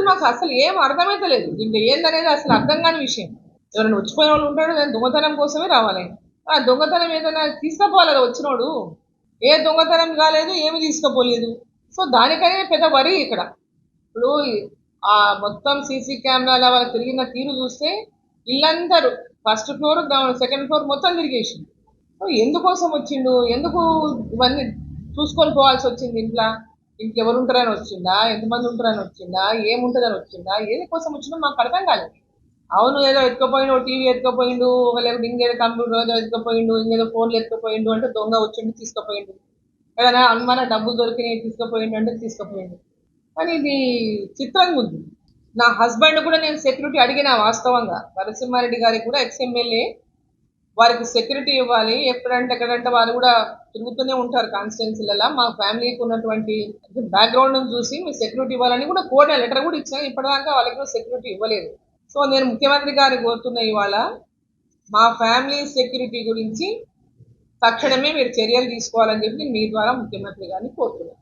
మాకు అసలు ఏం అర్థమైతలేదు. దీంట్లో ఏందనేది అసలు అర్థం కాని విషయం. ఎవరైనా వచ్చిపోయిన వాళ్ళు ఉంటాడు, దాని దొంగతనం కోసమే రావాలి. ఆ దొంగతనం ఏదైనా తీసుకుపోవాలి కదా వచ్చినోడు. ఏ దొంగతనం కాలేదు, ఏమి తీసుకుపోలేదు. సో దానికనే పెద్ద వరి ఇక్కడ. ఇప్పుడు ఆ మొత్తం సీసీ కెమెరాల వాళ్ళ తిరిగిన తీరు చూస్తే ఇల్లందరూ ఫస్ట్ ఫ్లోర్, సెకండ్ ఫ్లోర్ మొత్తం తిరిగేసింది. ఎందుకోసం వచ్చిండు, ఎందుకు ఇవన్నీ చూసుకొని పోవాల్సి వచ్చింది? ఇంకెవరు ఉంటారని వచ్చిందా, ఎంతమంది ఉంటారని వచ్చిందా, ఏముంటుందని వచ్చిందా, ఏది కోసం వచ్చిందో మాకు అర్థం కాలేదు. అవును ఏదో ఎత్తుకపోయిండు, టీవీ ఎత్తుకపోయిండు, లేకపోతే ఇంకేదో కంప్యూటర్ ఏదో ఎత్తుకపోయిండు, ఇంకేదో ఫోన్లు ఎత్తుకపోయిండు అంటే దొంగ వచ్చిండు తీసుకుపోయిండు, ఏదైనా అనుమాన డబ్బులు దొరికినాయి తీసుకుపోయిండు అంటే తీసుకుపోయిండు. కానీ ఇది చిత్రంగా ఉంది. నా హస్బెండ్ కూడా నేను సెక్యూరిటీ అడిగిన, వాస్తవంగా నరసింహారెడ్డి గారికి కూడా ఎక్స్ఎమ్మెల్యే, వారికి సెక్యూరిటీ ఇవ్వాలి, ఎక్కడంటే వాళ్ళు కూడా తిరుగుతూనే ఉంటారు కాన్స్టిట్యున్సీలలో, మా ఫ్యామిలీకి ఉన్నటువంటి బ్యాక్గ్రౌండ్ చూసి మీ సెక్యూరిటీ ఇవ్వాలని కూడా కోర్టు లెటర్ కూడా ఇచ్చాను. ఇప్పటిదాకా వాళ్ళకి సెక్యూరిటీ ఇవ్వలేదు. సో నేను ముఖ్యమంత్రి గారికి కోరుతున్న ఇవాళ మా ఫ్యామిలీ సెక్యూరిటీ గురించి తక్షణమే మీరు చర్యలు తీసుకోవాలని చెప్పి మీ ద్వారా ముఖ్యమంత్రి గారిని కోరుతున్నాను.